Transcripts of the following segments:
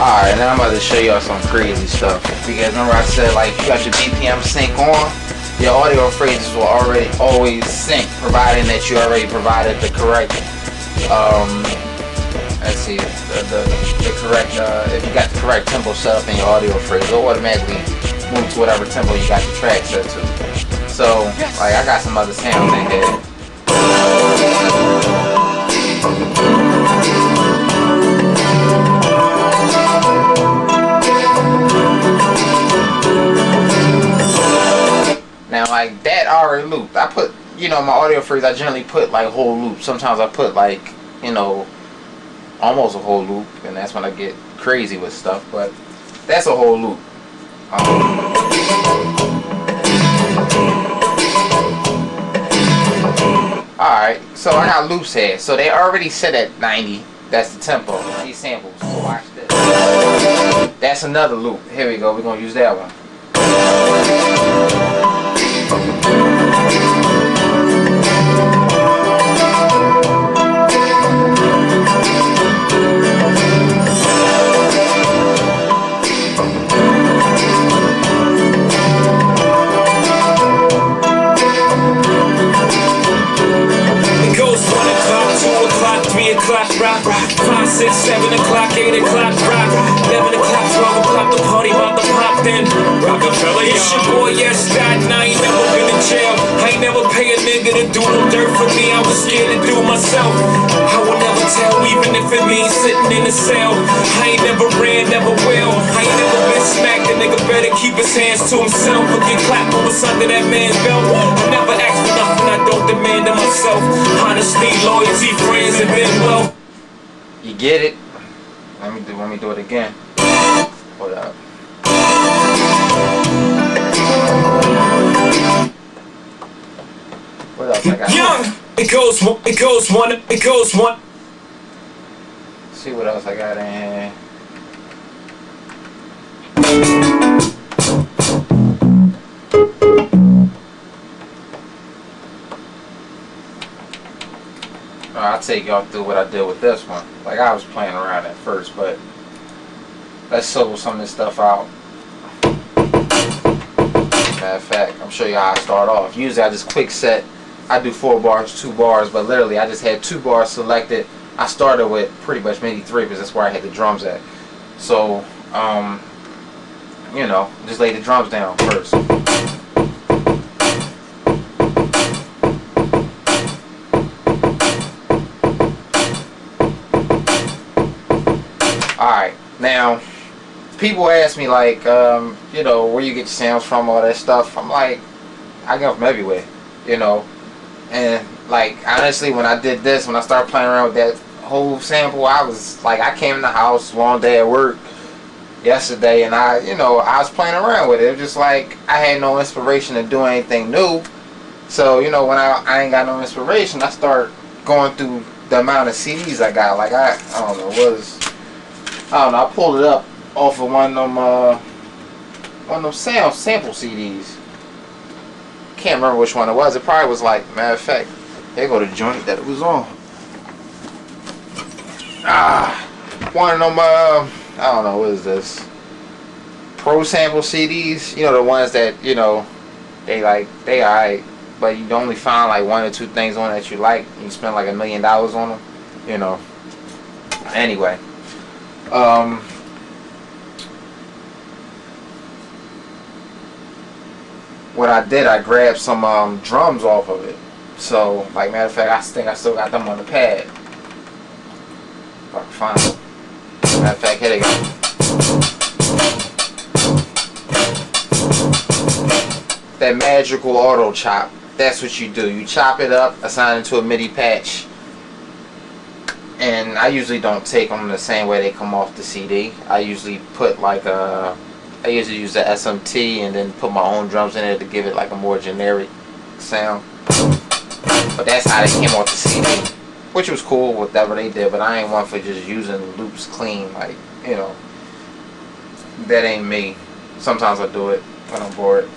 Alright, now I'm about to show y'all some crazy stuff. Because remember I said, like, you got your BPM sync on, your audio phrases will always sync, providing that you already provided the correct, let's see, the correct, if you got the correct tempo set up in your audio phrase, it'll automatically move to whatever tempo you got your track set to. So, like, I got some other sounds in here. Now, like, that already looped. I put, you know, my audio phrase, I generally put, like, whole loop. Sometimes I put, like, you know, almost a whole loop, and that's when I get crazy with stuff, but that's a whole loop. Alright, so I got loops here. So they already set at 90. That's the tempo. These samples. So watch this. That's another loop. Here we go. We're going to use that one. O'clock, rock, 5, 6, 7 o'clock, 8 o'clock, rock, 11 o'clock, 12 o'clock, the party about to pop then. Rockefeller, it's your boy, yes, that, and I ain't never been in jail. I ain't never pay a nigga to do no dirt for me, I was scared to do myself. I will never tell, even if it means sitting in a cell. I ain't never ran, never will. I ain't never been smacked, the nigga better keep his hands to himself. Or get clapped for what's under that man's belt. I never ask for nothing, I don't demand of myself. Honesty, loyalty, friends, and then wealth. You get it? Let me do it again. Hold up. What else I got? Young. It goes one. Let's see what else I got in here. I'll take y'all through what I did with this one. Like, I was playing around at first, but let's solo some of this stuff out. Matter of fact, I'm showing you how I start off. Usually I just quick set. I do 4 bars, 2 bars, but literally I just had 2 bars selected. I started with pretty much maybe 3 because that's where I had the drums at. So, you know, just lay the drums down first. Alright, now, people ask me, like, you know, where you get your sounds from, all that stuff. I'm like, I get them from everywhere, you know. And, like, honestly, when I did this, when I started playing around with that whole sample, I was, like, I came in the house, long day at work yesterday, and I was playing around with it. It was just like, I had no inspiration to do anything new. So, you know, when I ain't got no inspiration, I start going through the amount of CDs I got. Like, I don't know, I pulled it up off of one of them sample CDs. Can't remember which one it was. It probably was, like, matter of fact, there go the joint that it was on. One of them, I don't know, what is this? Pro sample CDs. You know, the ones that, you know, they alright, but you only find like 1 or 2 things on that you like. You spend like $1 million on them, you know. Anyway. What I did, I grabbed some drums off of it. So, like, matter of fact, I think I still got them on the pad. If I can find them. Matter of fact, here they go. That magical auto chop. That's what you do. You chop it up, assign it to a MIDI patch. And I usually don't take them the same way they come off the CD. I usually put like I usually use the SMT and then put my own drums in it to give it like a more generic sound. But that's how they came off the CD, which was cool, whatever they did. But I ain't one for just using loops clean, like, you know. That ain't me. Sometimes I do it when I'm bored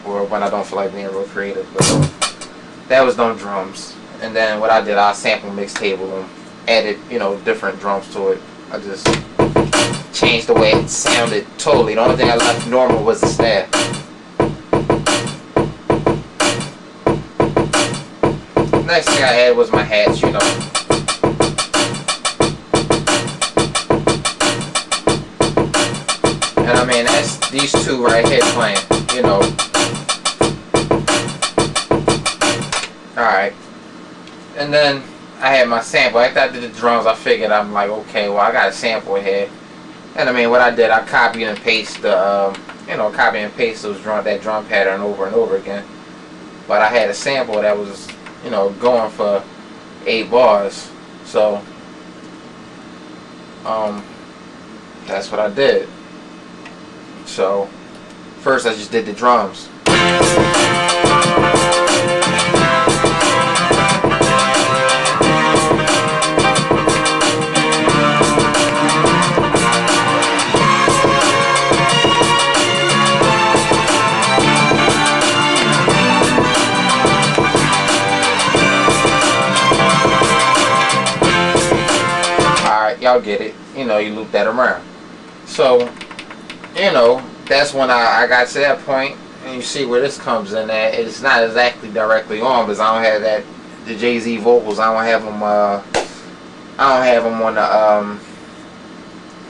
or when I don't feel like being real creative. But that was them drums. And then what I did, I sample mixtable them. Added, you know, different drums to it. I just changed the way it sounded totally. The only thing I left normal was the snare. Next thing I added was my hats, you know. And I mean, that's these two right here playing, you know. Alright. And then I had my sample. After I did the drums, I figured, I'm like, okay, well, I got a sample here. And I mean, what I did, I copied and pasted the, you know, copy and paste that drum pattern over and over again. But I had a sample that was, you know, going for 8 bars. So, that's what I did. So, first I just did the drums. Y'all get it, you know, you loop that around. So, you know, that's when I got to that point, and you see where this comes in at. It's not exactly directly on, because I don't have that, the Jay-Z vocals, I don't have them on the,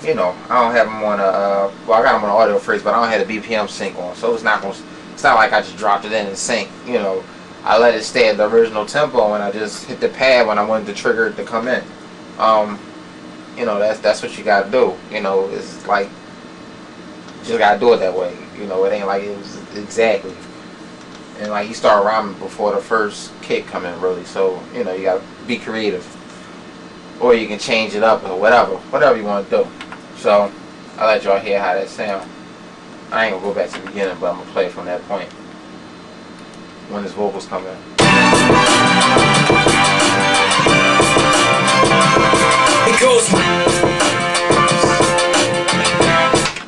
you know, I don't have them on the, well, I got them on the audio phrase, but I don't have the BPM sync on, so it's not like I just dropped it in and sync, you know. I let it stay at the original tempo, and I just hit the pad when I wanted the trigger it to come in. You know, that's what you gotta do. You know, it's like you just gotta do it that way. You know, it ain't like it was exactly. And like you start rhyming before the first kick come in, really. So you know, you gotta be creative, or you can change it up or whatever you want to do. So I'll let y'all hear how that sound. I ain't gonna go back to the beginning, but I'm gonna play from that point when his vocals come in. It goes.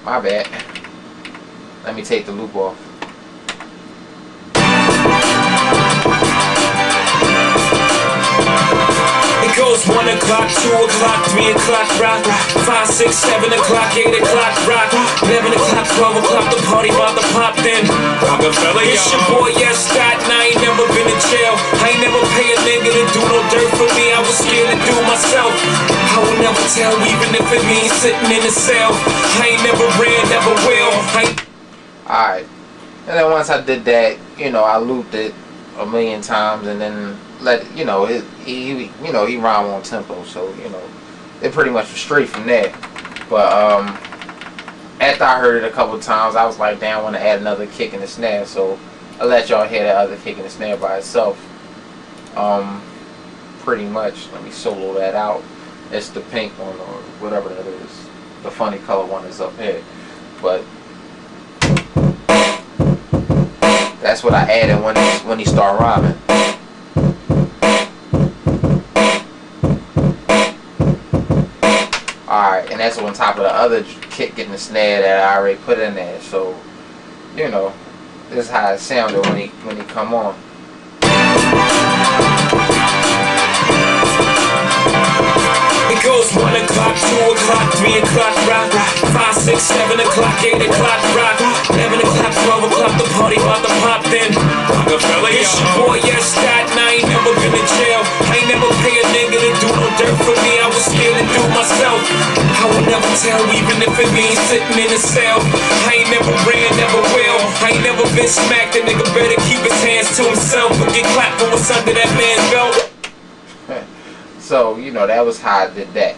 My bad. Let me take the loop off. It goes 1 o'clock, 2 o'clock, 3 o'clock, rock, 5, 6, 7 o'clock, 8 o'clock, rock, 11 o'clock, 12 o'clock, the party about to pop then. Rockefeller, it's your boy, yes, Scott, and I ain't never been in jail. I ain't never pay a nigga to do no dirt for me. I was scared to do myself. I will never tell, even if it means sitting in a cell. I ain't never ran, never will. Alright, and then once I did that, you know, I looped it a million times, and then let you know, he rhyme on tempo, so you know, it pretty much was straight from there. But after I heard it a couple times, I was like, damn, I want to add another kick in the snare, so I let y'all hear that other kick in the snare by itself. Pretty much, let me solo that out. It's the pink one or whatever that is. The funny color one is up here, but that's what I added when he started rhyming. Alright, and that's on top of the other kick getting the snare that I already put in there. So, you know, this is how it sounded when he come on. It goes 1 o'clock, 2 o'clock, 3 o'clock, rock, 5, 6, 7 o'clock, 8 o'clock, rock, 11 o'clock, 12 o'clock, the party about to pop then. Rockefeller, it's your boy, yes, Scott, and I ain't never been in jail. I ain't never pay a nigga to do no dirt for me. I was scared to do myself. I will never tell, even if it means sitting in a cell. I ain't never ran, never will. I ain't never been smacked. A nigga better keep his hands to himself and get clapped for what's under that man's belt. So, you know, that was how I did that.